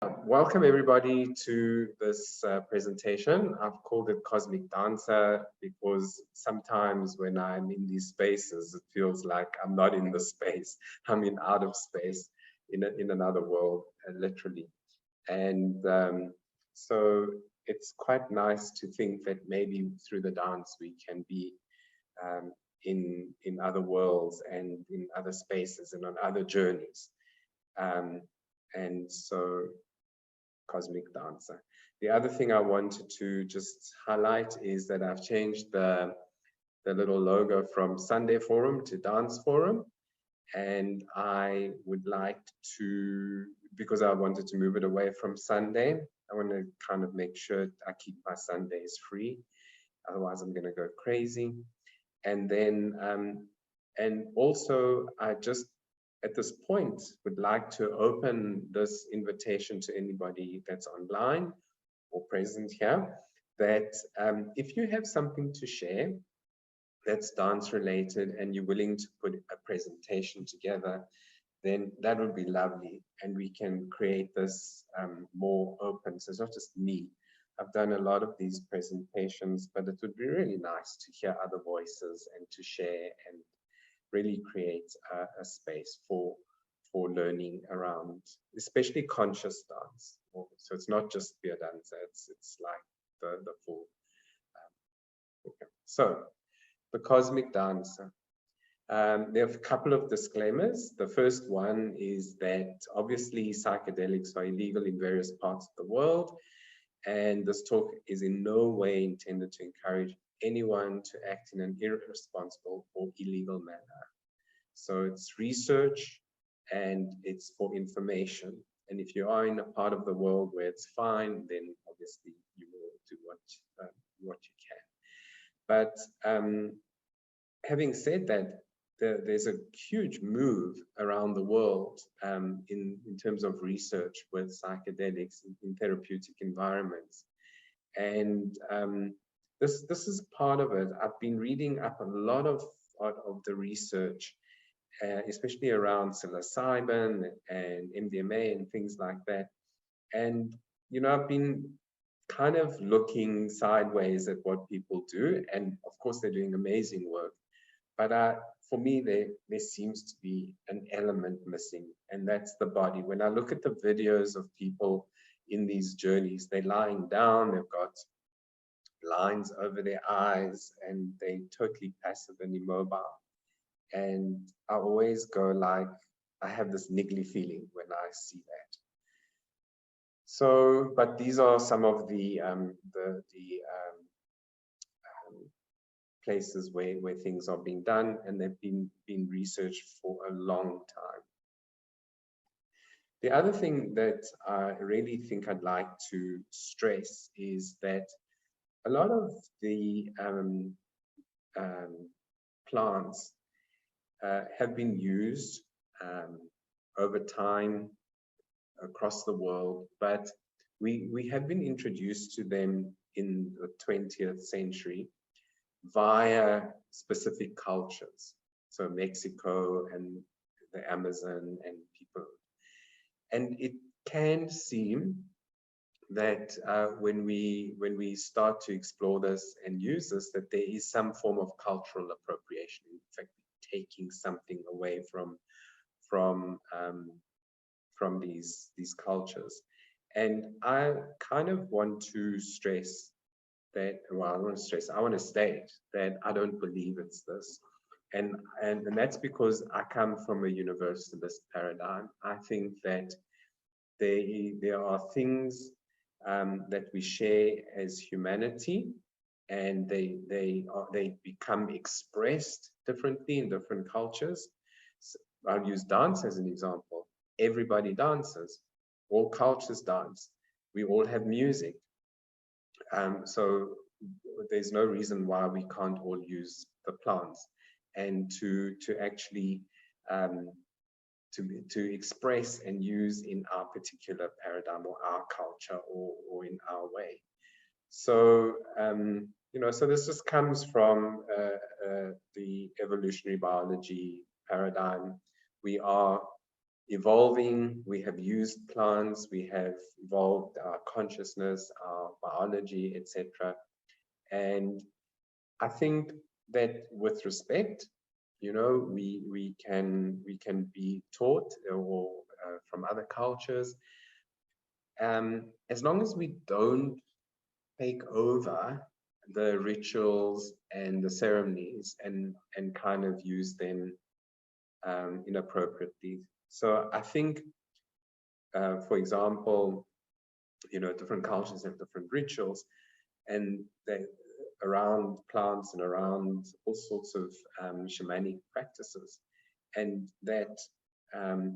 Welcome everybody to this presentation. I've called it Cosmic Dancer because sometimes when I'm in these spaces, it feels like I'm not in the space. I'm in out of space, in another world, literally. And so it's quite nice to think that maybe through the dance we can be in other worlds and in other spaces and on other journeys. And so Cosmic Dancer. The other thing I wanted to just highlight is that I've changed the little logo from Sunday Forum to Dance Forum. And I would like to, because I wanted to move it away from Sunday, I want to kind of make sure I keep my Sundays free. Otherwise, I'm going to go crazy. And then, and also, I just at this point would like to open this invitation to anybody that's online or present here, that if you have something to share that's dance related and you're willing to put a presentation together, then that would be lovely. And we can create this more open. So it's not just me. I've done a lot of these presentations, but it would be really nice to hear other voices and to share and really create a space for learning around, especially conscious dance. So it's not just beer dance; it's like the full. Okay. So the Cosmic Dancer. There are a couple of disclaimers. The first one is that obviously psychedelics are illegal in various parts of the world, and this talk is in no way intended to encourage anyone to act in an irresponsible or illegal manner. So it's research and it's for information. And if you are in a part of the world where it's fine, then obviously you will do what you can. But having said that, there's a huge move around the world in terms of research with psychedelics in therapeutic environments. And this is part of it. I've been reading up a lot of the research, especially around psilocybin and MDMA and things like that. And, you know, I've been kind of looking sideways at what people do. And of course, they're doing amazing work. But for me, there seems to be an element missing, and that's the body. When I look at the videos of people in these journeys, they're lying down, they've got lines over their eyes, and they're totally passive and immobile. And I always go like, I have this niggly feeling when I see that. So, but these are some of the places where things are being done, and they've been researched for a long time. The other thing that I really think I'd like to stress is that a lot of the plants have been used over time across the world, but we have been introduced to them in the 20th century via specific cultures. So Mexico and the Amazon and people. And it can seem that when we start to explore this and use this, that there is some form of cultural appropriation. In fact, taking something away from these cultures. And I kind of want to stress that, well, I want to state that I don't believe it's this. And that's because I come from a universalist paradigm. I think that there are things that we share as humanity, and they become expressed differently in different cultures. So I'll use dance as an example. Everybody dances. All cultures dance. We all have music. So there's no reason why we can't all use the plants and to actually to express and use in our particular paradigm or our culture or in our way. So you know, so this just comes from the evolutionary biology paradigm. We are evolving. We have used plants, we have evolved our consciousness, our biology, etc. And I think that with respect, you know, we can be taught or from other cultures, as long as we don't take over the rituals and the ceremonies and kind of use them inappropriately. So I think, for example, you know, different cultures have different rituals, and they around plants and around all sorts of shamanic practices, and that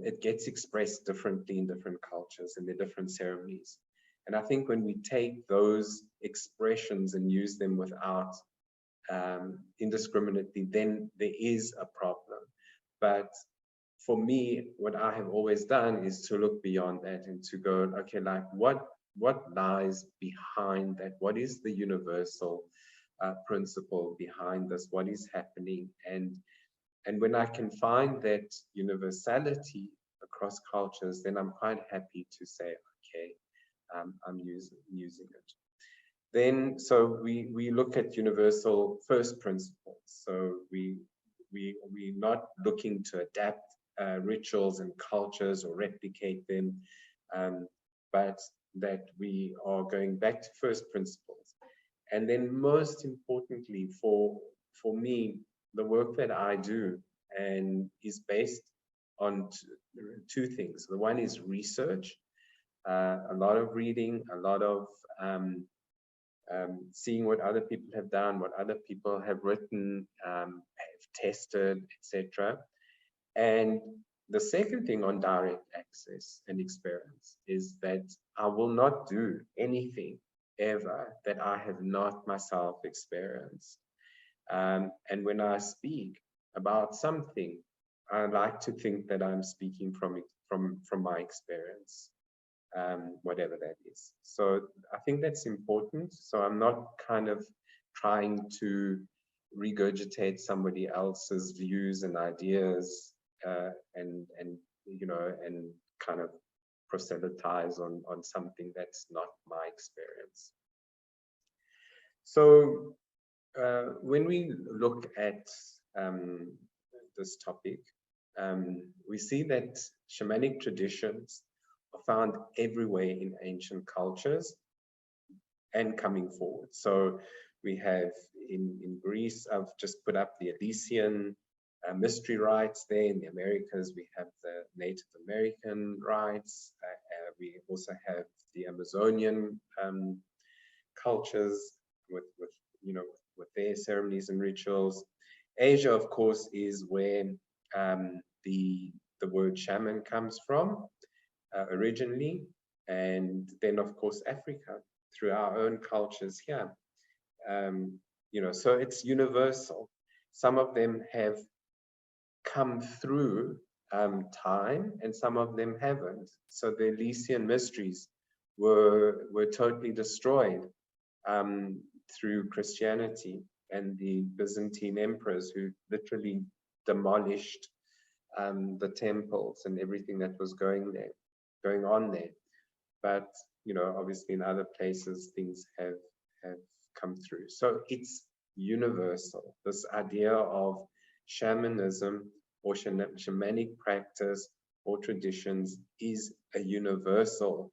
it gets expressed differently in different cultures and their different ceremonies. And I think when we take those expressions and use them without indiscriminately, then there is a problem. But for me, what I have always done is to look beyond that and to go, okay, like what lies behind that? What is the universal principle behind this? What is happening? And when I can find that universality across cultures, then I'm quite happy to say, okay, I'm using it. Then, so we look at universal first principles. So we're not looking to adapt rituals and cultures or replicate them, but that we are going back to first principles. And then most importantly for me, the work that I do and is based on two things. The one is research, a lot of reading, a lot of seeing what other people have done, what other people have written, have tested, etc. And the second thing on direct access and experience is that I will not do anything ever that I have not myself experienced. And when I speak about something, I like to think that I'm speaking from my experience, whatever that is. So I think that's important. So I'm not kind of trying to regurgitate somebody else's views and ideas, and you know, and kind of proselytize on something that's not my experience. So when we look at this topic, we see that shamanic traditions are found everywhere in ancient cultures and coming forward. So we have in Greece, I've just put up the Elysian mystery rites there. In the Americas, we have the Native American rites. We also have the Amazonian cultures with you know, with their ceremonies and rituals. Asia, of course, is where the word shaman comes from originally, and then of course Africa through our own cultures here. You know, so it's universal. Some of them have come through time, and some of them haven't. So the Elysian mysteries were totally destroyed through Christianity and the Byzantine emperors, who literally demolished the temples and everything that was going on there. But you know, obviously in other places things have come through. So it's universal. This idea of shamanism or shamanic practice or traditions is a universal.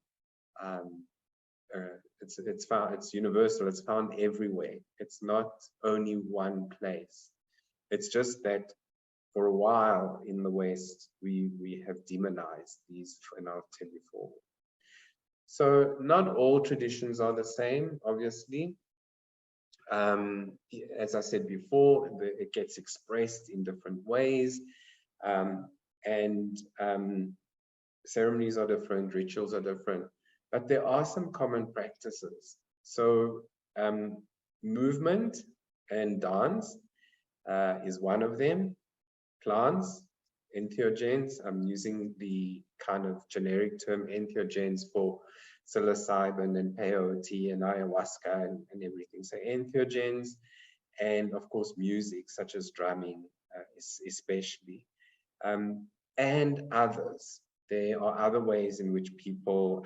It's universal. It's found everywhere. It's not only one place. It's just that for a while in the West, we have demonized these, and I'll tell you forward. So not all traditions are the same, obviously. As I said before, it gets expressed in different ways, and ceremonies are different, rituals are different, but there are some common practices. So movement and dance is one of them. Plants, entheogens, I'm using the kind of generic term entheogens for psilocybin and peyote and ayahuasca and everything. So entheogens, and of course music such as drumming, especially. and others. There are other ways in which people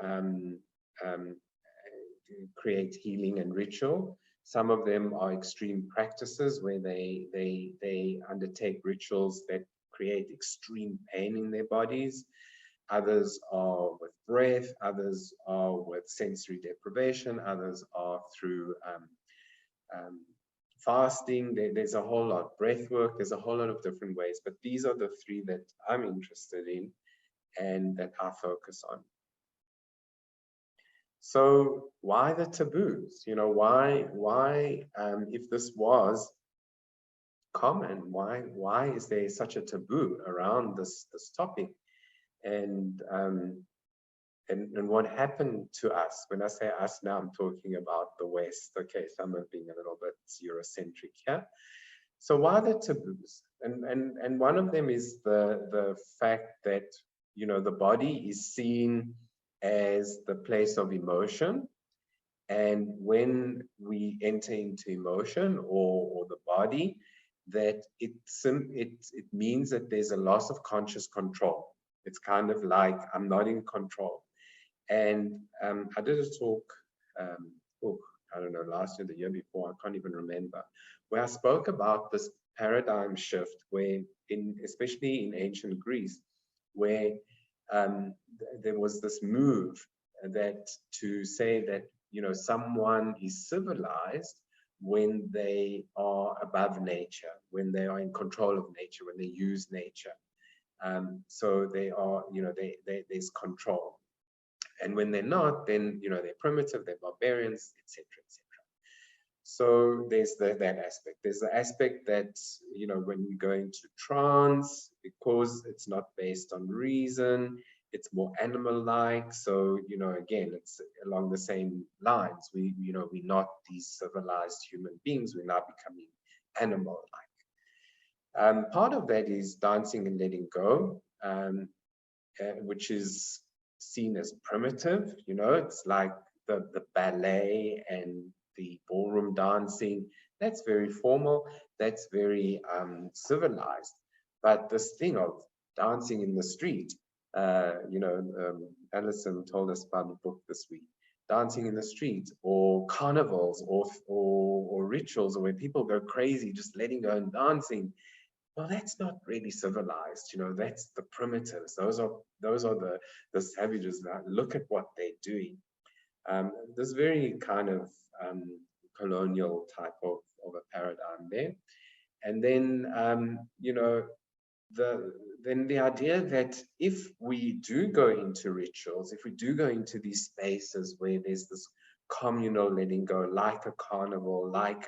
create healing and ritual. Some of them are extreme practices where they undertake rituals that create extreme pain in their bodies. Others are with breath, others are with sensory deprivation, others are through fasting. There's a whole lot, breath work, there's a whole lot of different ways, but these are the three that I'm interested in and that I focus on. So why the taboos? You know, why if this was common, why is there such a taboo around this topic? And what happened to us? When I say us now, I'm talking about the West. Okay, some are being a little bit Eurocentric here. So why the taboos? And one of them is the fact that, you know, the body is seen as the place of emotion. And when we enter into emotion or the body, that it means that there's a loss of conscious control. It's kind of like I'm not in control. And I did a talk, I don't know, last year, the year before, I can't even remember, where I spoke about this paradigm shift where, especially in ancient Greece, where there was this move that to say that, you know, someone is civilized when they are above nature, when they are in control of nature, when they use nature. So they are, you know, there's control. And when they're not, then, you know, they're primitive, they're barbarians, etc., etc. So there's that aspect. There's the aspect that, you know, when we go into trance, because it's not based on reason, it's more animal-like. So, you know, again, it's along the same lines. You know, we're not these civilized human beings. We're now becoming animal-like. Part of that is dancing and letting go, which is seen as primitive. You know, it's like the ballet and the ballroom dancing. That's very formal, that's very civilized. But this thing of dancing in the street, you know, Alison told us about the book this week, dancing in the street, or carnivals, or rituals, or where people go crazy just letting go and dancing. Well, that's not really civilized, you know, that's the primitives. Those are the savages. That look at what they're doing. This very kind of colonial type of a paradigm there. And then, you know, the idea that if we do go into rituals, if we do go into these spaces where there's this communal letting go, like a carnival, like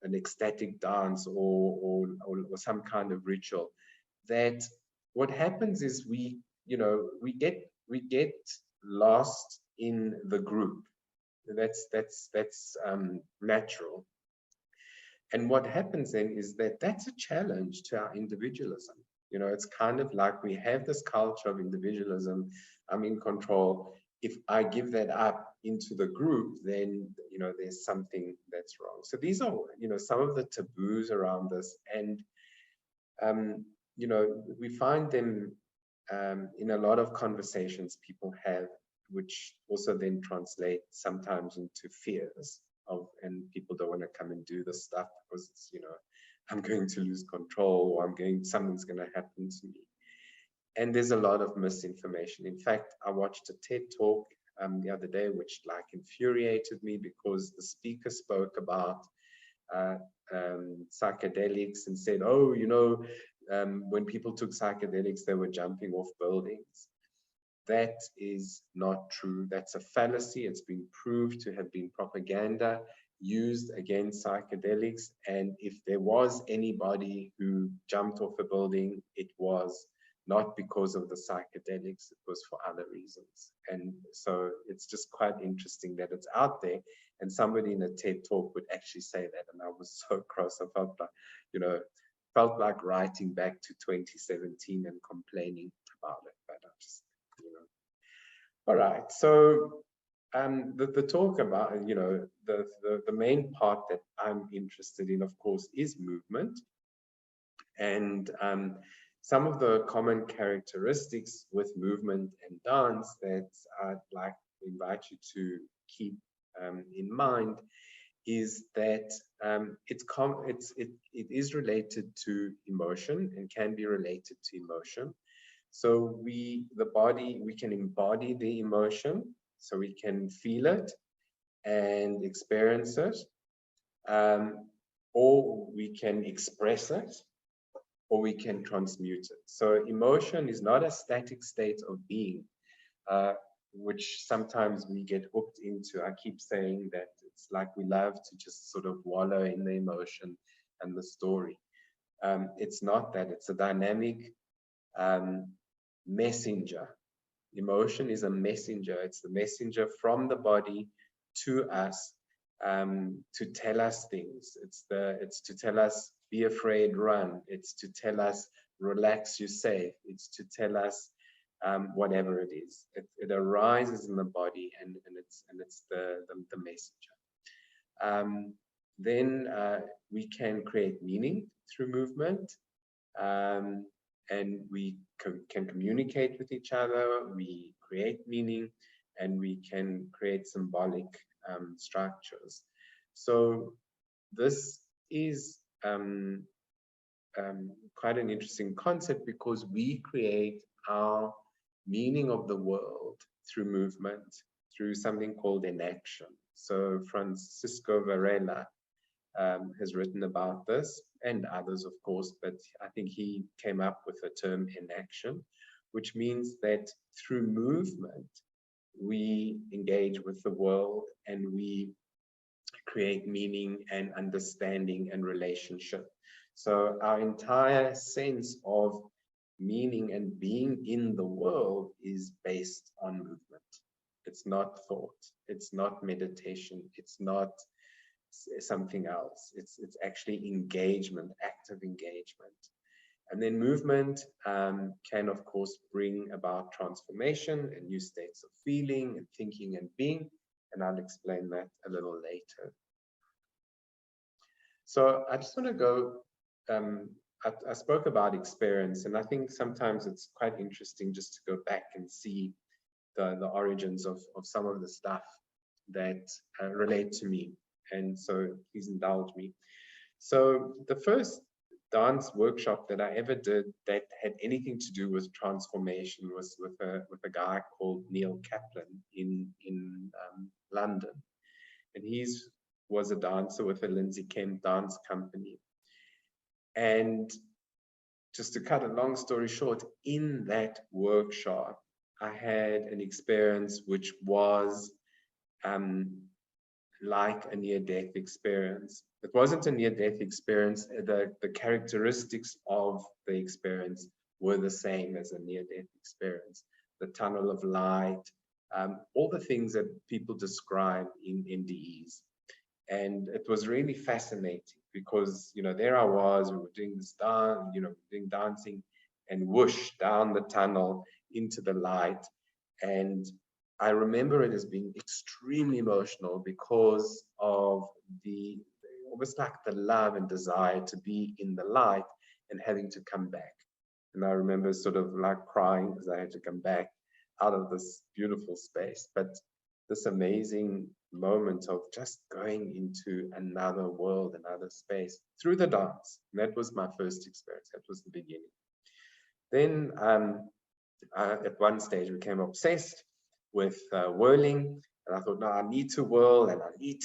an ecstatic dance, or some kind of ritual, that what happens is we get lost in the group. That's natural. And what happens then is that that's a challenge to our individualism. You know, it's kind of like we have this culture of individualism. I'm in control. If I give that up into the group, then, you know, there's something that's wrong. So these are, you know, some of the taboos around this. And, you know, we find them in a lot of conversations people have, which also then translate sometimes into fears of, and people don't want to come and do this stuff because it's, you know, I'm going to lose control, or something's going to happen to me. And there's a lot of misinformation. In fact, I watched a TED talk the other day, which like infuriated me, because the speaker spoke about psychedelics and said, oh, you know, when people took psychedelics, they were jumping off buildings. That is not true. That's a fallacy. It's been proved to have been propaganda used against psychedelics. And if there was anybody who jumped off a building, it was not because of the psychedelics, it was for other reasons. And so it's just quite interesting that it's out there, and somebody in a TED talk would actually say that. And I was so cross. I felt like, you know, felt like writing back to 2017 and complaining about it, but I just, you know. All right, so the talk about, you know, the main part that I'm interested in, of course, is movement. And some of the common characteristics with movement and dance that I'd like to invite you to keep in mind is that it is related to emotion and can be related to emotion. So the body, we can embody the emotion, so we can feel it and experience it, or we can express it, or we can transmute it. So emotion is not a static state of being, which sometimes we get hooked into. I keep saying that it's like we love to just sort of wallow in the emotion and the story. It's not that. It's a dynamic messenger. Emotion is a messenger. It's the messenger from the body to us, to tell us things. It's to tell us, be afraid, run. It's to tell us, relax, you're safe. It's to tell us whatever it is. It arises in the body, and it's the messenger. Then we can create meaning through movement, and we can communicate with each other. We create meaning, and we can create symbolic structures. So this is quite an interesting concept, because we create our meaning of the world through movement, through something called enaction. So Francisco Varela has written about this, and others, of course, but I think he came up with the term enaction, which means that through movement, we engage with the world and we create meaning and understanding and relationship. So our entire sense of meaning and being in the world is based on movement. It's not thought, it's not meditation, it's not something else. It's actually engagement, active engagement. And then movement can, of course, bring about transformation and new states of feeling and thinking and being. And I'll explain that a little later. So I just want to go, I spoke about experience, and I think sometimes it's quite interesting just to go back and see the origins of some of the stuff that relate to me. And so please indulge me. So the first dance workshop that I ever did that had anything to do with transformation was with a guy called Neil Kaplan in London, and he was a dancer with a Lindsay Kemp dance company. And just to cut a long story short, in that workshop, I had an experience which was like a near-death experience. It wasn't a near-death experience. The characteristics of the experience were the same as a near-death experience. The tunnel of light, all the things that people describe in NDEs. And it was really fascinating because, you know, there I was, we were doing this dance, you know, doing dancing, and whoosh, down the tunnel into the light. And I remember it as being extremely emotional because of the, almost like the love and desire to be in the light and having to come back. And I remember sort of like crying because I had to come back out of this beautiful space. But this amazing moment of just going into another world, another space through the dance. And that was my first experience. That was the beginning. Then at one stage became obsessed with whirling, and I thought, no, I need to whirl, and I need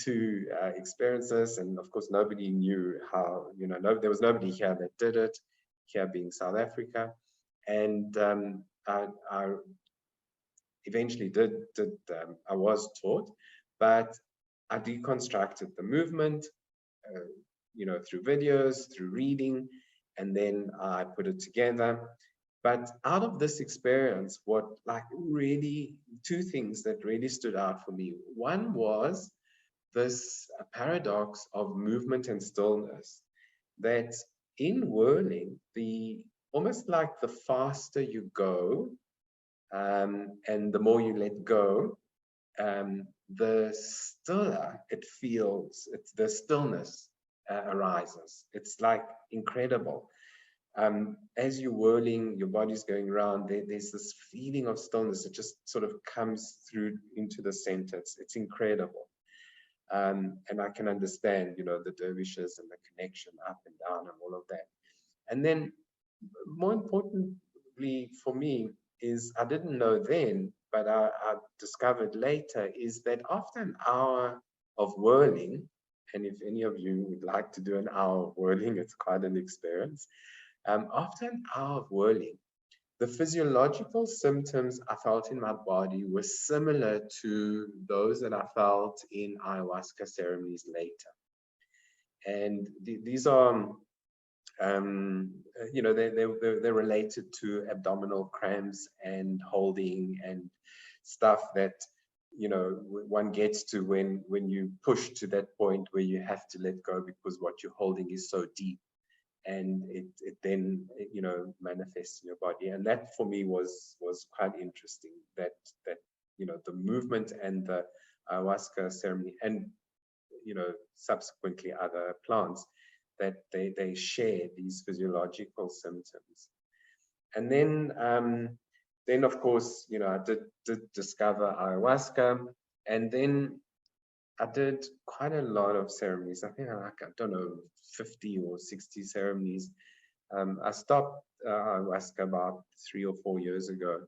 to experience this. And of course, nobody knew how. You know, there was nobody here that did it. Here being South Africa, and I eventually I was taught, but I deconstructed the movement, you know, through videos, through reading, and then I put it together. But out of this experience, what like really, two things that really stood out for me. One was this paradox of movement and stillness, that in whirling, almost like the faster you go, and the more you let go, the stiller it feels. It's the stillness arises. It's like incredible. as you're whirling, your body's going around, there's this feeling of stillness that just sort of comes through into the center. It's incredible. And I can understand, you know, the dervishes and the connection up and down and all of that. And then more importantly for me is, I didn't know then, but I discovered later, is that after an hour of whirling, and if any of you would like to do an hour of whirling, it's quite an experience. After an hour of whirling, the physiological symptoms I felt in my body were similar to those that I felt in ayahuasca ceremonies later. And these are, you know, they're related to abdominal cramps and holding and stuff that, you know, one gets to when you push to that point where you have to let go because what you're holding is so deep. And it then, you know, manifests in your body. And that for me was quite interesting, that you know, the movement and the ayahuasca ceremony, and you know, subsequently other plants, that they share these physiological symptoms. And then of course, you know, I did discover ayahuasca, and then I did quite a lot of ceremonies. I think I don't know, 50 or 60 ceremonies. I stopped ayahuasca about 3 or 4 years ago.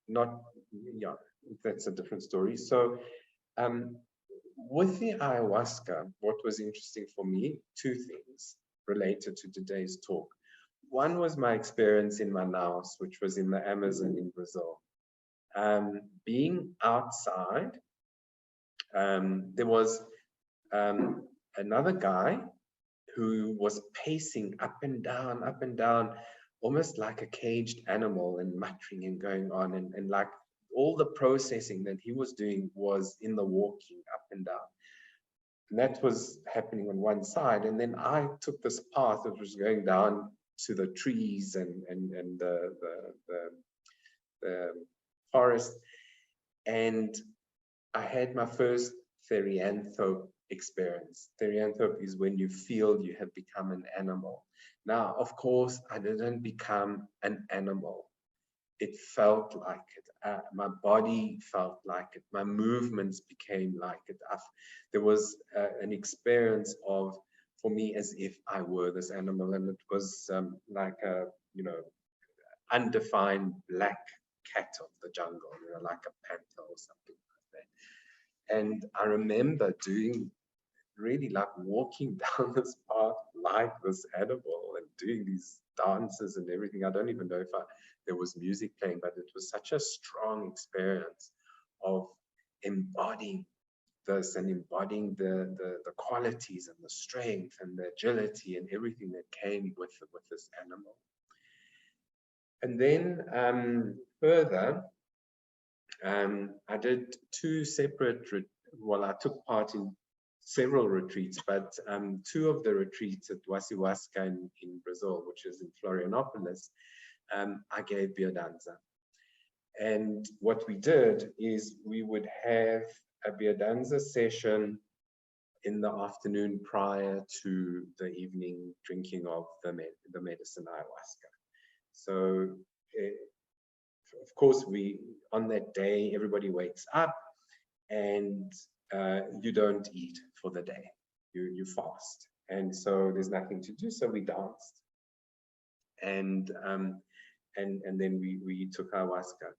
Not, yeah, that's a different story. So with the ayahuasca, what was interesting for me, two things related to today's talk. One was my experience in Manaus, which was in the Amazon in Brazil. Being outside, there was another guy who was pacing up and down, almost like a caged animal, and muttering and going on, and like all the processing that he was doing was in the walking up and down. And that was happening on one side. And then I took this path that was going down to the trees and the forest. And I had my first therianthrope experience. Therianthrope is when you feel you have become an animal. Now, of course, I didn't become an animal. It felt like it. My body felt like it. My movements became like it. There was an experience of, for me, as if I were this animal, and it was like a, you know, undefined black cat of the jungle, you know, like a panther or something like that. And I remember doing, really like walking down this path like this animal and doing these dances and everything. I don't even know if there was music playing, but it was such a strong experience of embodying this and embodying the qualities and the strength and the agility and everything that came with this animal. And then further, I did two separate, well, I took part in several retreats, but two of the retreats at Wasiwasca in Brazil, which is in Florianopolis, I gave biodanza. And what we did is we would have a biodanza session in the afternoon prior to the evening drinking of the medicine ayahuasca. So, of course, on that day, everybody wakes up and you don't eat for the day. You fast. And so there's nothing to do, so we danced. And then we took ayahuasca.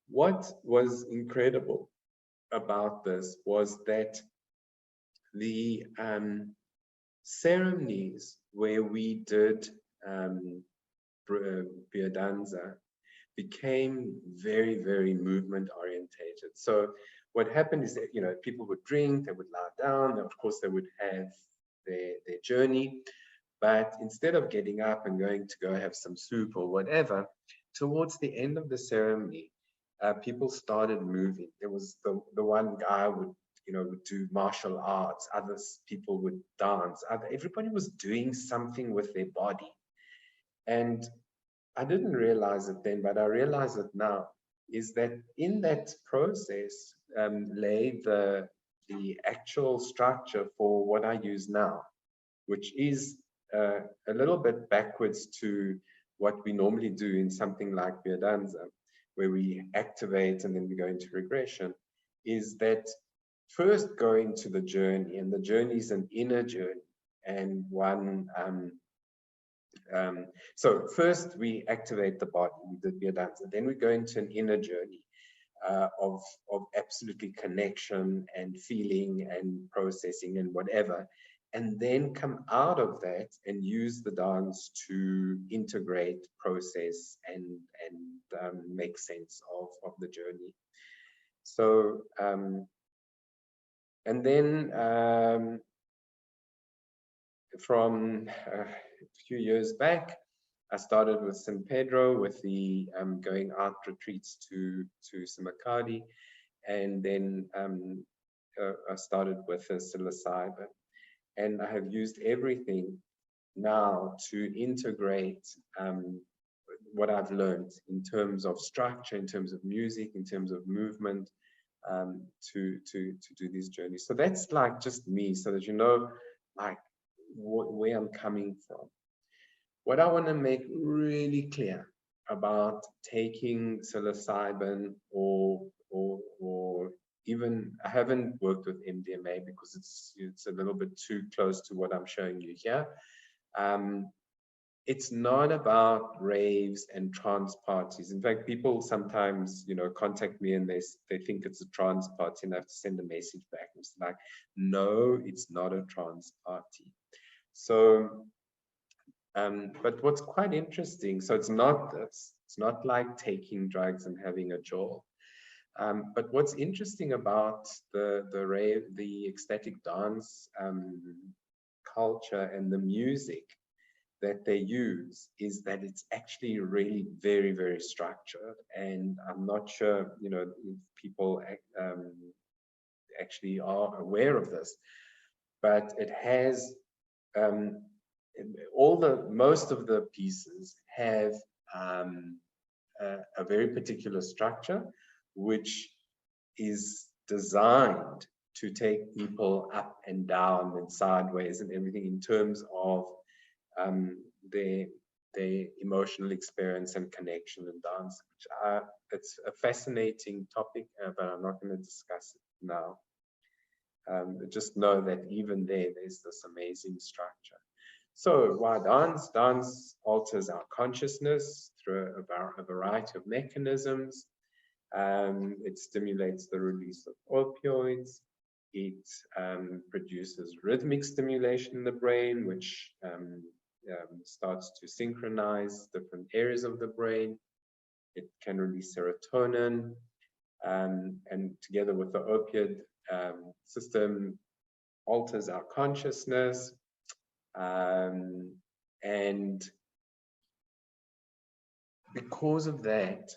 What was incredible about this was that the ceremonies where we did biodanza became very, very movement orientated. So what happened is that, you know, people would drink, they would lie down, of course they would have their journey, but instead of getting up and going to go have some soup or whatever, towards the end of the ceremony, people started moving. There was the one guy would, you know, would do martial arts, others people would dance, everybody was doing something with their body. And I didn't realize it then, but I realize it now, is that in that process lay the actual structure for what I use now, which is a little bit backwards to what we normally do in something like biodanza, where we activate and then we go into regression, is that first go into the journey, and the journey is an inner journey and one. So first we activate the body, we did biodanza, then we go into an inner journey of absolutely connection and feeling and processing and whatever, and then come out of that and use the dance to integrate, process, and make sense of the journey. So and then from a few years back, I started with San Pedro with the going out retreats to Samakadi, and then I started with a psilocybin, and I have used everything now to integrate what I've learned in terms of structure, in terms of music, in terms of movement, to do these journeys. So that's like just me, so that you know, like where I'm coming from. What I want to make really clear about taking psilocybin or even, I haven't worked with MDMA because it's a little bit too close to what I'm showing you here. It's not about raves and trance parties. In fact, people sometimes, contact me and they think it's a trance party, and I have to send a message back. It's like, no, it's not a trance party. So, but what's quite interesting, so it's not like taking drugs and having a jaw. But what's interesting about the rave, the ecstatic dance culture and the music that they use is that it's actually really very, very structured. And I'm not sure, if people actually are aware of this, but it has most of the pieces have a very particular structure, which is designed to take people up and down and sideways and everything in terms of their emotional experience and connection and dance. Which it's a fascinating topic, but I'm not going to discuss it now. Just know that even there's this amazing structure. So why dance? Dance alters our consciousness through a variety of mechanisms. It stimulates the release of opioids. It produces rhythmic stimulation in the brain, which starts to synchronize different areas of the brain. It can release serotonin, and together with the opioid system, alters our consciousness. And because of that,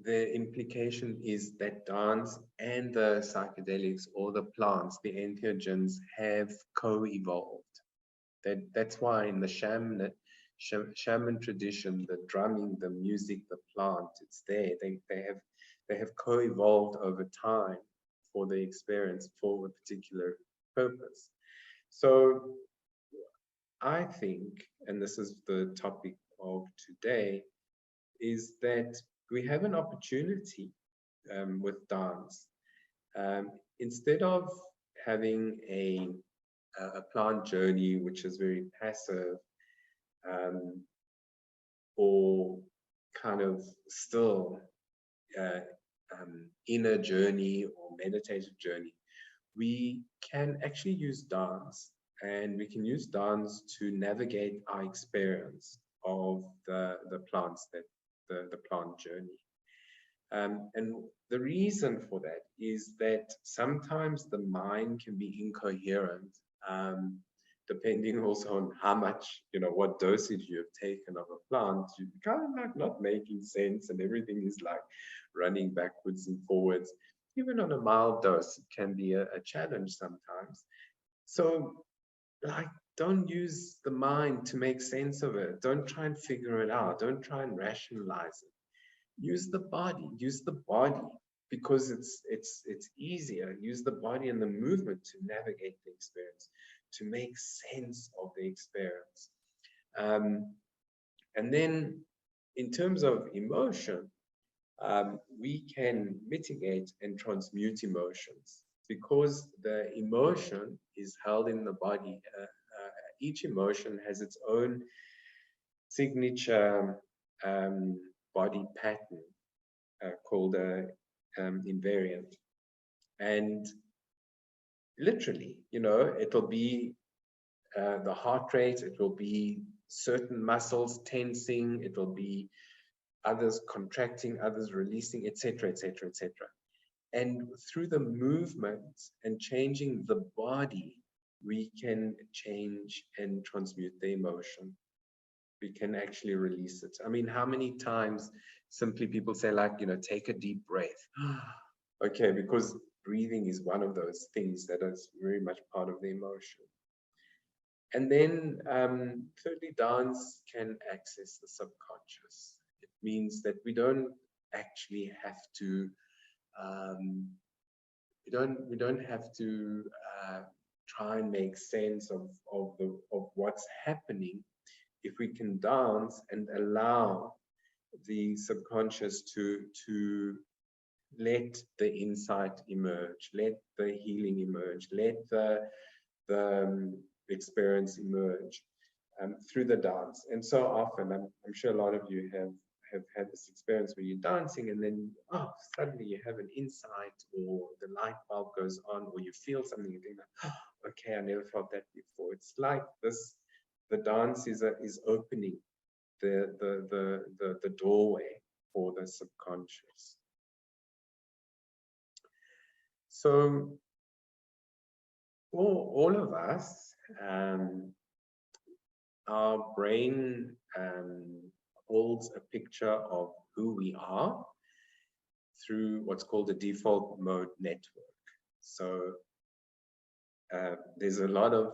the implication is that dance and the psychedelics or the plants, the entheogens, have co-evolved. That's why in the shaman tradition, the drumming, the music, the plant, it's there. They have co-evolved over time for the experience, for a particular purpose. So I think, and this is the topic of today, is that we have an opportunity with dance. Instead of having a plant journey, which is very passive, or kind of still inner journey or meditative journey, we can actually use dance, and we can use dance to navigate our experience of the plants, the plant journey. And the reason for that is that sometimes the mind can be incoherent, depending also on how much, what dosage you have taken of a plant. You kind of like not making sense, and everything is like running backwards and forwards. Even on a mild dose, it can be a challenge sometimes. So, like, don't use the mind to make sense of it. Don't try and figure it out. Don't try and rationalize it. Use the body. Use the body, because it's easier. Use the body and the movement to navigate the experience, make sense of the experience. And then in terms of emotion, we can mitigate and transmute emotions because the emotion is held in the body. Each emotion has its own signature body pattern called a invariant. And literally, it'll be the heart rate, it will be certain muscles tensing, it will be others contracting, others releasing, etc., etc., etc. And through the movement and changing the body, we can change and transmute the emotion. We can actually release it. I mean, how many times simply people say, like, take a deep breath. Okay, because breathing is one of those things that is very much part of the emotion. And then thirdly, dance can access the subconscious. It means that we don't actually have to we don't have to try and make sense of what's happening if we can dance and allow the subconscious to let the insight emerge, let the healing emerge, let the experience emerge through the dance. And so often, I'm sure a lot of you have had this experience where you're dancing and then suddenly you have an insight, or the light bulb goes on, or you feel something, you think, okay, I never felt that before. It's like this, the dance is opening the doorway for the subconscious. So for all of us, our brain holds a picture of who we are through what's called the default mode network. So there's a lot of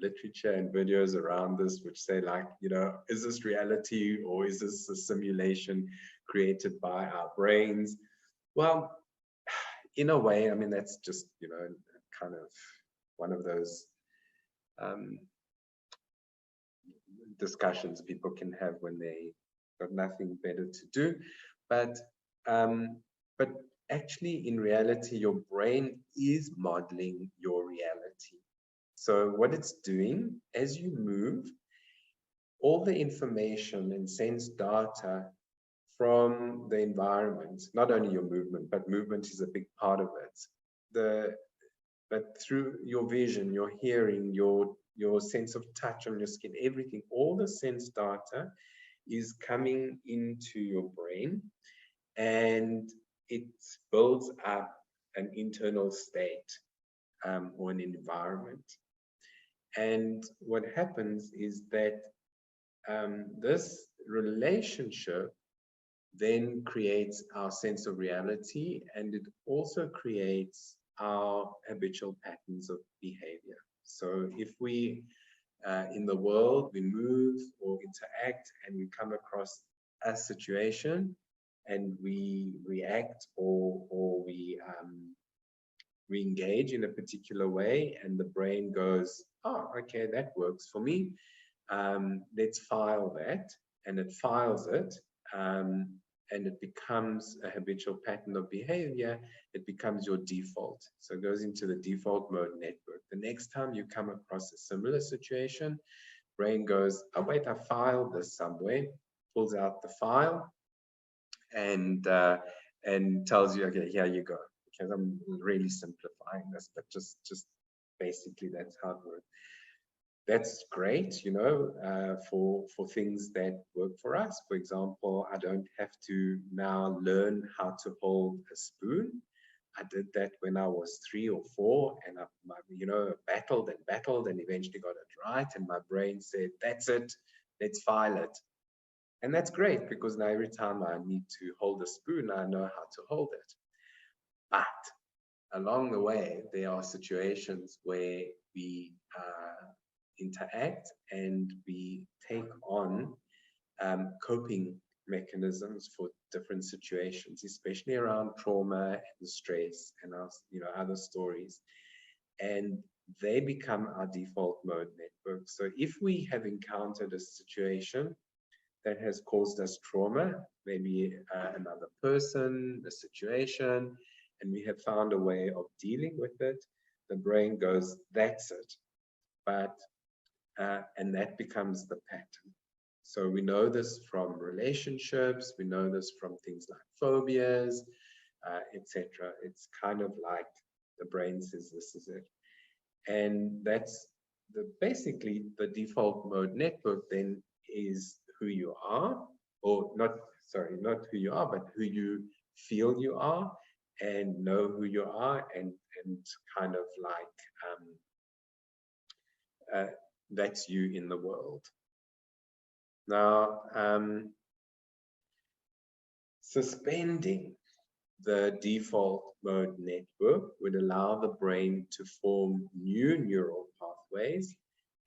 literature and videos around this which say, like, is this reality or is this a simulation created by our brains? Well, in a way, I mean, that's just, kind of one of those discussions people can have when they got nothing better to do. But actually, in reality, your brain is modeling your reality. So what it's doing as you move, all the information and sense data from the environment, not only your movement, but movement is a big part of it. But through your vision, your hearing, your sense of touch on your skin, everything, all the sense data is coming into your brain, and it builds up an internal state or an environment. And what happens is that this relationship then creates our sense of reality, and it also creates our habitual patterns of behavior. So if we in the world, we move or interact and we come across a situation and we react or we engage in a particular way, and the brain goes, oh, okay, that works for me. Let's file that, and it files it, and it becomes a habitual pattern of behavior. It becomes your default. So it goes into the default mode network. The next time you come across a similar situation, brain goes, oh wait, I filed this somewhere, pulls out the file, and tells you, okay, here you go. Because I'm really simplifying this, but just basically that's how it works. That's great, for things that work for us. For example, I don't have to now learn how to hold a spoon. I did that when I was 3 or 4, and I battled and eventually got it right. And my brain said, that's it, let's file it. And that's great, because now every time I need to hold a spoon, I know how to hold it. But along the way, there are situations where we interact and we take on coping mechanisms for different situations, especially around trauma and stress and other stories. And they become our default mode network. So if we have encountered a situation that has caused us trauma, maybe another person, a situation, and we have found a way of dealing with it, the brain goes, that's it. But, and that becomes the pattern. So we know this from relationships, we know this from things like phobias, etc. It's kind of like the brain says, this is it. And that's basically the default mode network then is who you are, or not, sorry, not who you are, but who you feel you are and know who you are, and kind of like that's you in the world. Now, suspending the default mode network would allow the brain to form new neural pathways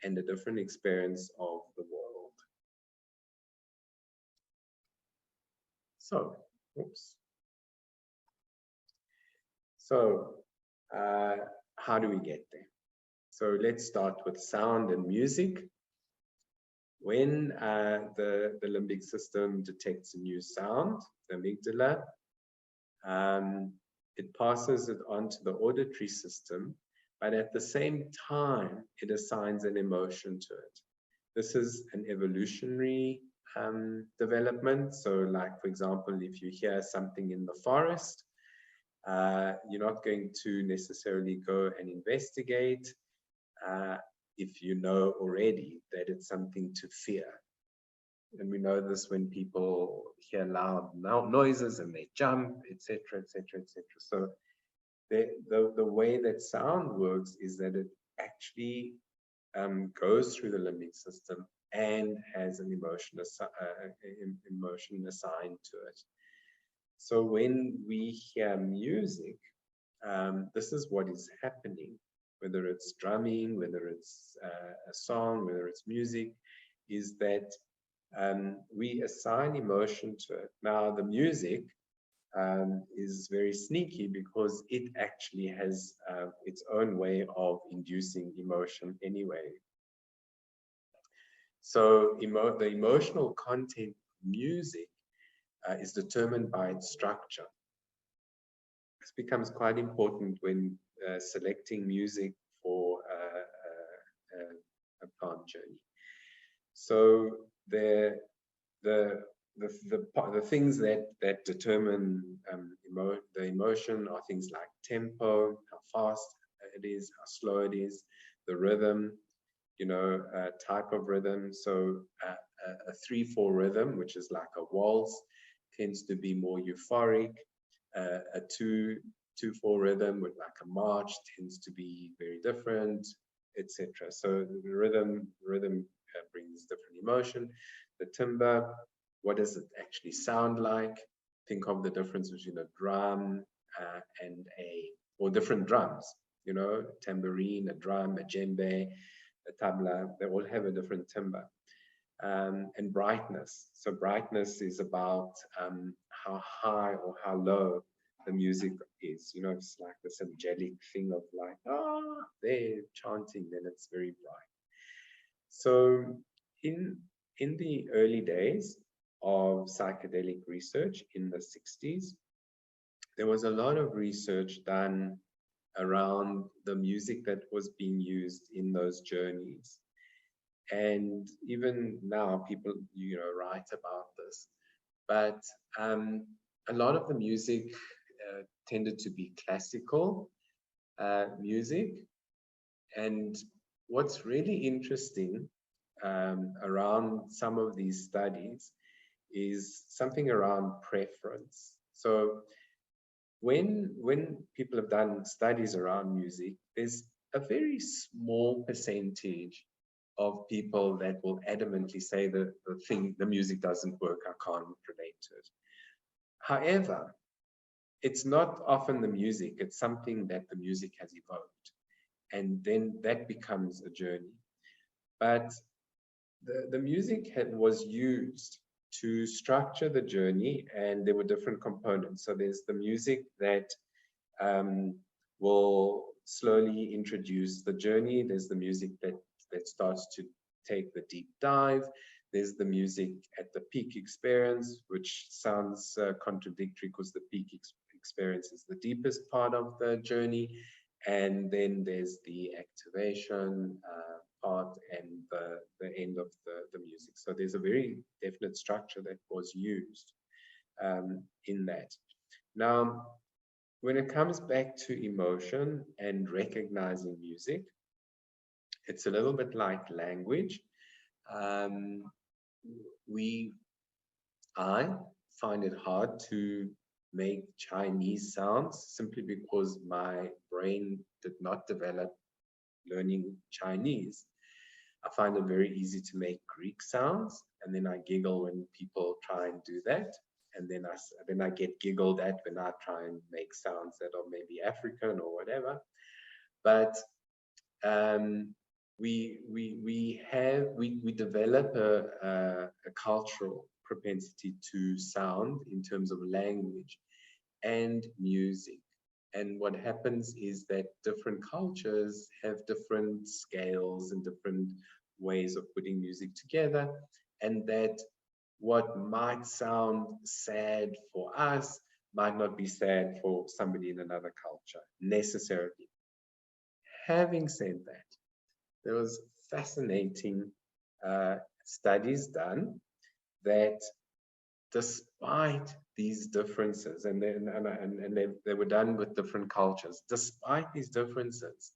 and a different experience of the world. So, oops. So, how do we get there? So let's start with sound and music. When the limbic system detects a new sound, the amygdala, it passes it on to the auditory system, but at the same time, it assigns an emotion to it. This is an evolutionary development. So like, for example, if you hear something in the forest, you're not going to necessarily go and investigate if you know already that it's something to fear. And we know this when people hear loud noises and they jump, etc., etc., etc. So the way that sound works is that it actually goes through the limbic system and has an emotion assigned to it. So when we hear music, this is what is happening, whether it's drumming, whether it's a song, whether it's music, is that we assign emotion to it. Now, the music is very sneaky because it actually has its own way of inducing emotion anyway. So the emotional content of music is determined by its structure. This becomes quite important when selecting music for a plant journey. So the things that determine the emotion are things like tempo, how fast it is, how slow it is, the rhythm, type of rhythm. So a 3/4 rhythm, which is like a waltz, tends to be more euphoric. A 2/4 rhythm with like a march tends to be very different, etc. So the rhythm brings different emotion. The timbre, what does it actually sound like? Think of the difference between a drum and or different drums, tambourine, a drum, a djembe, a tabla, they all have a different timbre. And brightness. So brightness is about how high or how low the music is. It's like this angelic thing of like, they're chanting, then it's very bright. So in the early days of psychedelic research in the 60s, there was a lot of research done around the music that was being used in those journeys. And even now, people, write about this. But a lot of the music tended to be classical music. And what's really interesting around some of these studies is something around preference. So when people have done studies around music, there's a very small percentage of people that will adamantly say that the music doesn't work, I can't relate to it. However, it's not often the music, it's something that the music has evoked. And then that becomes a journey. But the music was used to structure the journey, and there were different components. So there's the music that will slowly introduce the journey. There's the music that starts to take the deep dive. There's the music at the peak experience, which sounds contradictory because the peak experience is the deepest part of the journey. And then there's the activation part and the end of the music. So there's a very definite structure that was used in that. Now, when it comes back to emotion and recognizing music, it's a little bit like language. I find it hard to make Chinese sounds simply because my brain did not develop learning Chinese. I find it very easy to make Greek sounds, and then I giggle when people try and do that. And then I get giggled at when I try and make sounds that are maybe African or whatever. But we develop a cultural propensity to sound in terms of language and music. And what happens is that different cultures have different scales and different ways of putting music together, and that what might sound sad for us might not be sad for somebody in another culture necessarily. Having said that, there was fascinating studies done that despite these differences, and they were done with different cultures, despite these differences,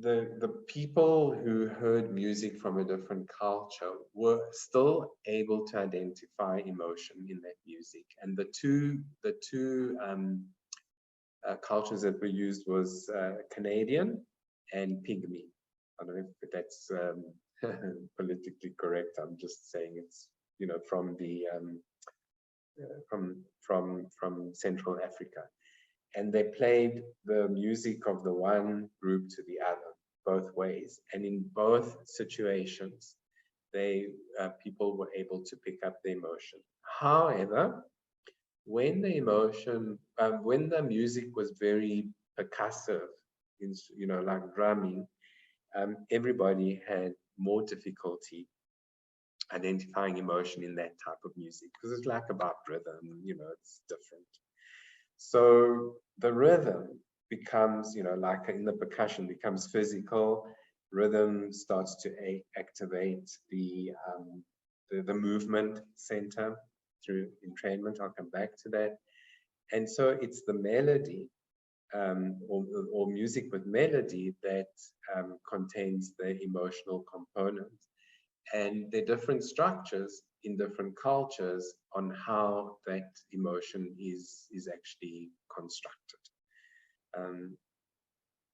the people who heard music from a different culture were still able to identify emotion in that music. And the two cultures that were used was Canadian and Pygmy. I don't know if that's politically correct. I'm just saying it's, you know, from the from Central Africa. And they played the music of the one group to the other, both ways. And in both situations, people were able to pick up the emotion. However, when when the music was very percussive, you know, like drumming, everybody had more difficulty identifying emotion in that type of music because it's like about rhythm, you know, it's different. So the rhythm becomes, you know, like in the percussion, becomes physical. Rhythm starts to activate the movement center through entrainment. I'll come back to that. And so it's the melody or music with melody that contains the emotional component. And there are different structures in different cultures on how that emotion is actually constructed.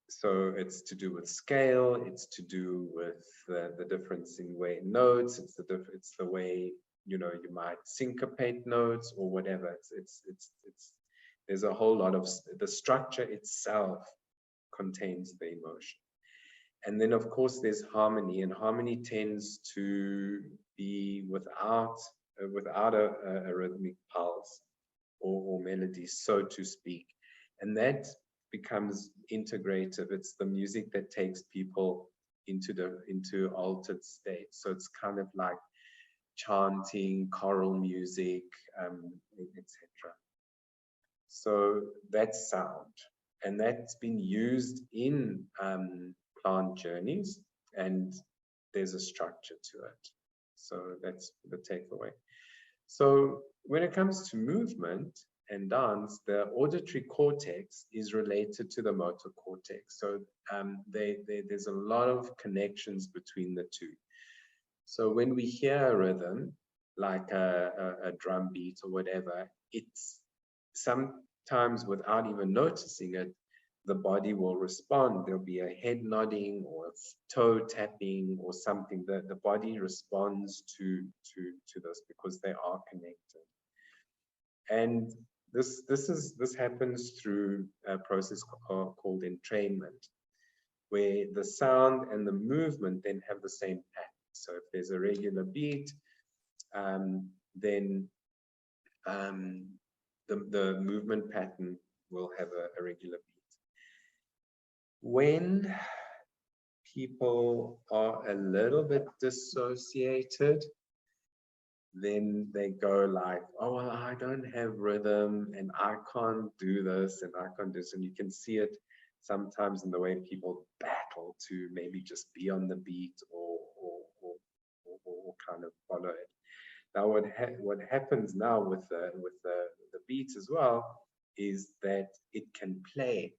So it's to do with scale, it's to do with the difference in way notes, it's the way, you know, you might syncopate notes or whatever. There's a whole lot of the structure itself contains the emotion. And then, of course, there's harmony, and harmony tends to be without a rhythmic pulse or melody, so to speak. And that becomes integrative. It's the music that takes people into altered states. So it's kind of like chanting, choral music, etc. So that's sound, and that's been used in plant journeys, and there's a structure to it. So that's the takeaway. So when it comes to movement and dance, the auditory cortex is related to the motor cortex. So there's a lot of connections between the two. So when we hear a rhythm, like a drum beat or whatever, it's sometimes without even noticing it, the body will respond. There'll be a head nodding or a toe tapping or something. The body responds to this because they are connected. And this happens through a process called entrainment, where the sound and the movement then have the same pattern. So if there's a regular beat, then the movement pattern will have a regular beat. When people are a little bit dissociated, then they go like, oh, well, I don't have rhythm and I can't do this and I can't do this. And you can see it sometimes in the way people battle to maybe just be on the beat or kind of follow it. Now, what happens now with the beats as well is that it can play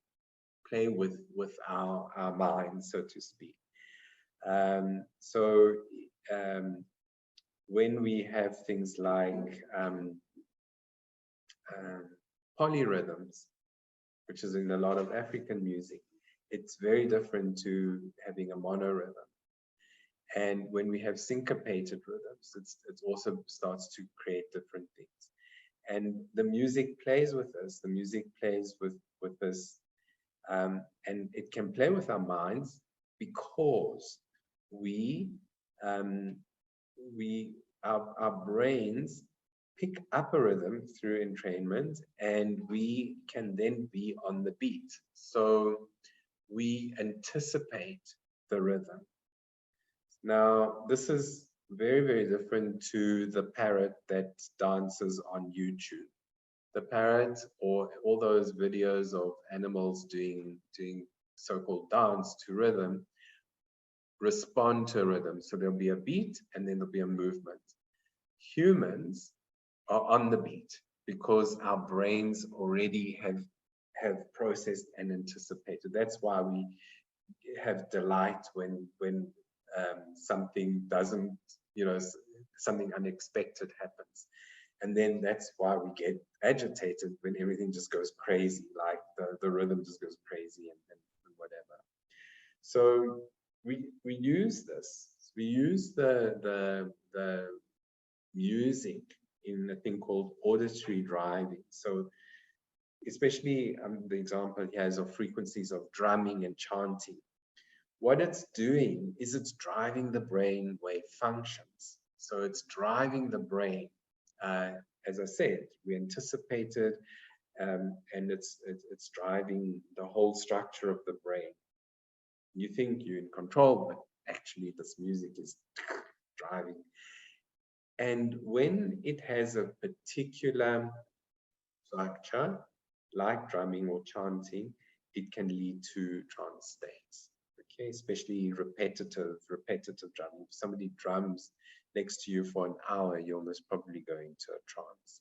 with our minds, so to speak. When we have things like polyrhythms, which is in a lot of African music, it's very different to having a monorhythm. And when we have syncopated rhythms, it also starts to create different things. And the music plays with us. The music plays with us, and it can play with our minds because our brains pick up a rhythm through entrainment, and we can then be on the beat. So we anticipate the rhythm. Now, this is very, very different to the parrot that dances on YouTube. The parrot, or all those videos of animals doing so-called dance to rhythm, respond to a rhythm. So there'll be a beat and then there'll be a movement. Humans are on the beat because our brains already have processed and anticipated. That's why we have delight when something doesn't, something unexpected happens. And then that's why we get agitated when everything just goes crazy, like the rhythm just goes crazy and whatever. So we use this. We use the music in a thing called auditory driving. So especially the example he has of frequencies of drumming and chanting. What it's doing is it's driving the brain wave functions. So it's driving the brain. As I said, we anticipated, and it's driving the whole structure of the brain. You think you're in control, but actually this music is driving. And when it has a particular structure, like drumming or chanting, it can lead to trance states. Okay, especially repetitive drumming. If somebody drums next to you for an hour, you're most probably going to a trance.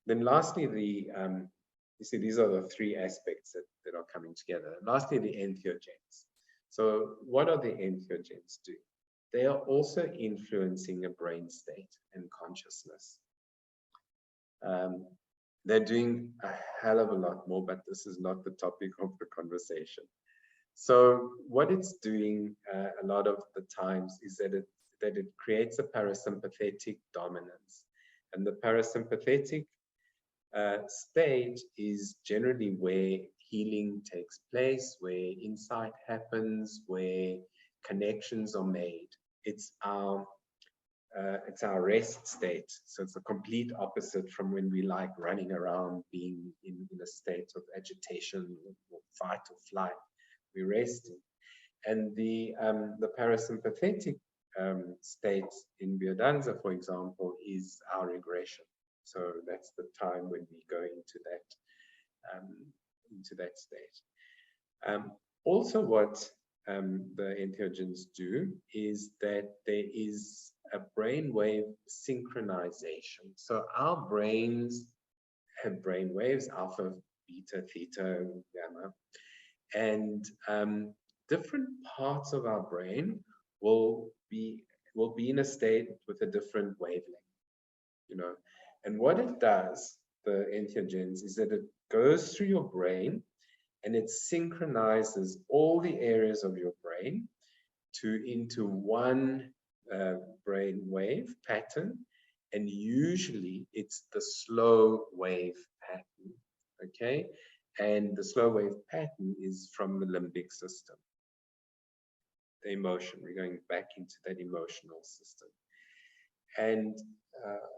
Then lastly, you see, these are the three aspects that are coming together. Lastly, the entheogens. So what are the entheogens doing? They are also influencing a brain state and consciousness. They're doing a hell of a lot more, but this is not the topic of the conversation. So what it's doing a lot of the times is that it creates a parasympathetic dominance. And the parasympathetic state is generally where healing takes place, where insight happens, where connections are made. It's our rest state. So it's the complete opposite from when we like running around, being in a state of agitation or fight or flight. We're resting. And the parasympathetic state in biodanza, for example, is our regression. So that's the time when we go into that state. Also, what the entheogens do is that there is a brainwave synchronization. So our brains have brain waves, alpha, beta, theta, gamma, and different parts of our brain will be in a state with a different wavelength, And what it does, the entheogens, is that it goes through your brain and it synchronizes all the areas of your brain into one brain wave pattern, and usually it's the slow wave pattern, okay? And the slow wave pattern is from the limbic system, the emotion. We're going back into that emotional system. And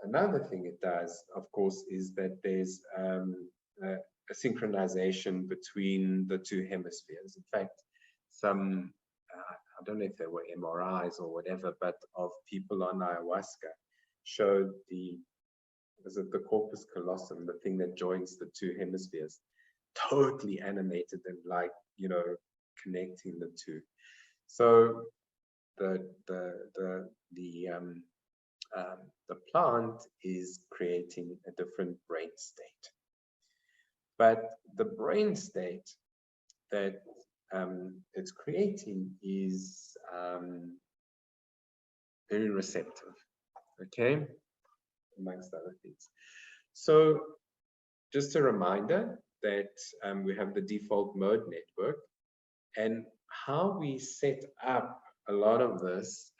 another thing it does, of course, is that there's a synchronization between the two hemispheres. In fact, some, I don't know if they were MRIs or whatever, but of people on ayahuasca showed is it the corpus callosum, the thing that joins the two hemispheres, totally animated and like, connecting the two. So the plant is creating a different brain state. But the brain state that it's creating is very receptive, okay, amongst other things. So just a reminder that we have the default mode network, and how we set up a lot of this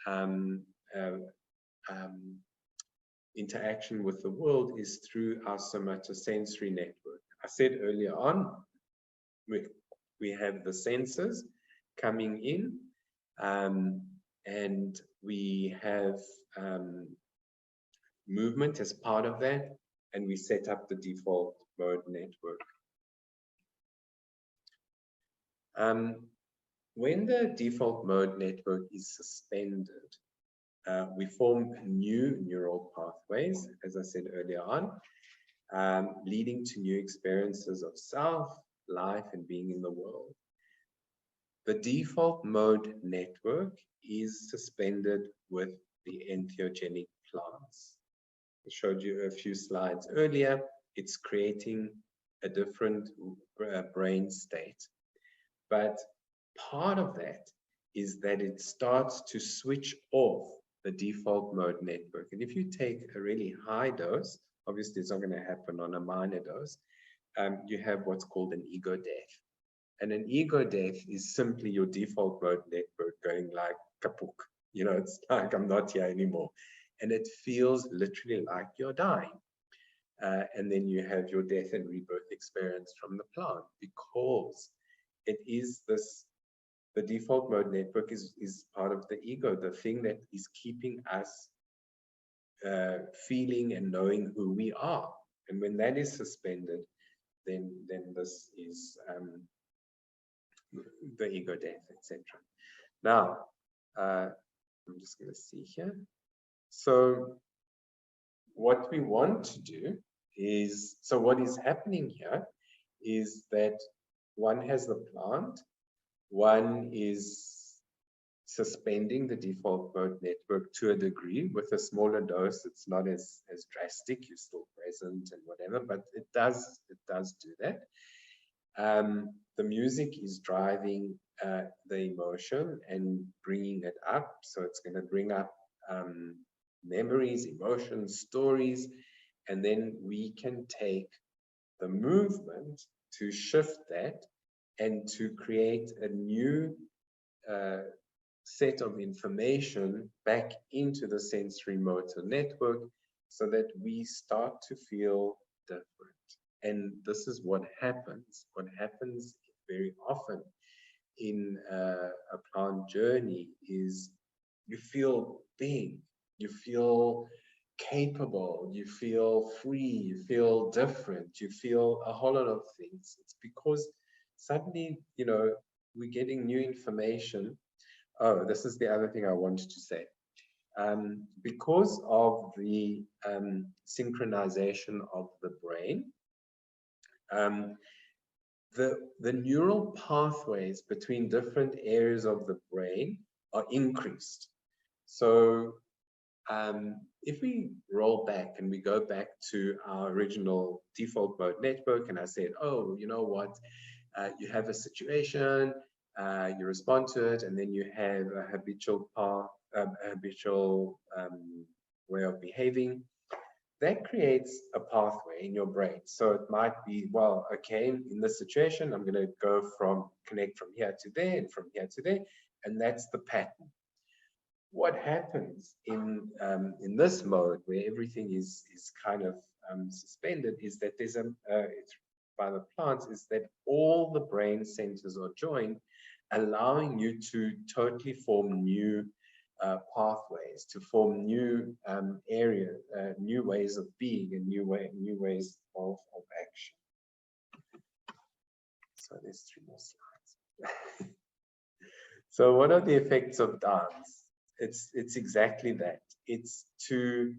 interaction with the world is through our somatosensory network. I said earlier on, we have the sensors coming in, and we have movement as part of that, and we set up the default mode network. When the default mode network is suspended, we form new neural pathways, as I said earlier on, leading to new experiences of self, life, and being in the world. The default mode network is suspended with the entheogenic plants. I showed you a few slides earlier. It's creating a different brain state. But part of that is that it starts to switch off the default mode network. And if you take a really high dose, obviously it's not going to happen on a minor dose, you have what's called an ego death. And an ego death is simply your default mode network going like kaput. It's like, I'm not here anymore. And it feels literally like you're dying. And then you have your death and rebirth experience from the plant, because it is this, the default mode network is part of the ego, the thing that is keeping us feeling and knowing who we are. And when that is suspended, then this is the ego death, etc. Now, I'm just going to see here. So what we want to do is, so what is happening here is that one has the plant, one is suspending the default mode network to a degree. With a smaller dose, it's not as drastic, you're still present and whatever, but it does do that. The music is driving the emotion and bringing it up, so it's going to bring up memories, emotions, stories, and then we can take the movement to shift that and to create a new set of information back into the sensory motor network, so that we start to feel different. And this is what happens. What happens very often in a plant journey is you feel big, you feel capable, you feel free, you feel different, you feel a whole lot of things. It's because suddenly, we're getting new information. Oh, this is the other thing I wanted to say. Because of the synchronization of the brain, the neural pathways between different areas of the brain are increased. So if we roll back and we go back to our original default mode network, and I said, oh, you know what, you have a situation, you respond to it, and then you have a habitual way of behaving. That creates a pathway in your brain. So it might be, well, okay, in this situation, I'm going to go connect from here to there and from here to there, and that's the pattern. What happens in this mode where everything is kind of suspended is that there's by the plants is that all the brain centers are joined, allowing you to totally form new pathways, to form new areas, new ways of being, and new ways of action. So there's 3 more slides. So what are the effects of dance? It's exactly that. It's to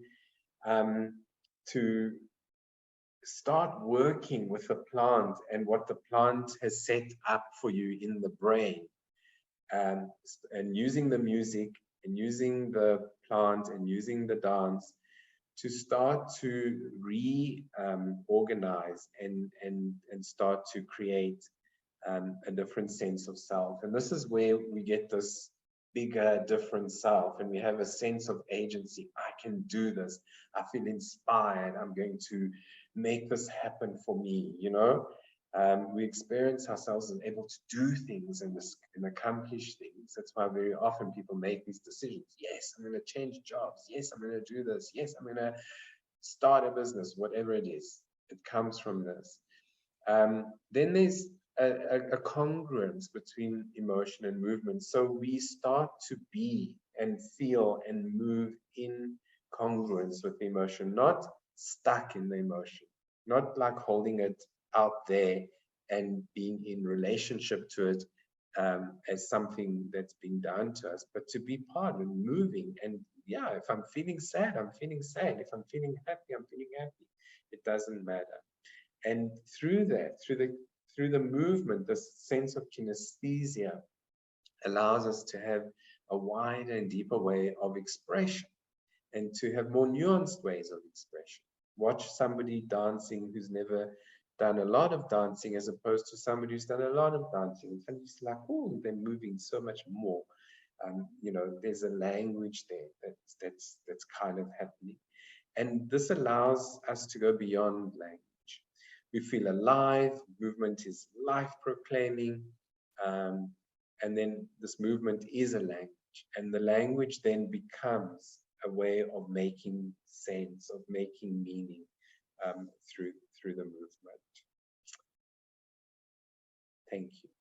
start working with the plant and what the plant has set up for you in the brain, and using the music and using the plant and using the dance to start to reorganize and start to create a different sense of self. And this is where we get this bigger, different self, and we have a sense of agency. I can do this. I feel inspired. I'm going to make this happen for me, you know. We experience ourselves as able to do things and accomplish things. That's why very often people make these decisions. Yes, I'm going to change jobs. Yes, I'm going to do this. Yes, I'm going to start a business, whatever it is. It comes from this. Then there's a congruence between emotion and movement. So we start to be and feel and move in congruence with the emotion, not stuck in the emotion, not like holding it out there and being in relationship to it as something that's being done to us, but to be part and moving. And yeah, if I'm feeling sad, I'm feeling sad. If I'm feeling happy, I'm feeling happy. It doesn't matter. And through that, through the movement, this sense of kinesthesia allows us to have a wider and deeper way of expression, and to have more nuanced ways of expression. Watch somebody dancing who's never done a lot of dancing, as opposed to somebody who's done a lot of dancing. And it's like, oh, they're moving so much more. You know, there's a language there that's kind of happening. And this allows us to go beyond language. We feel alive. Movement is life proclaiming. And then this movement is a language. And the language then becomes a way of making sense, of making meaning through the movement. Thank you.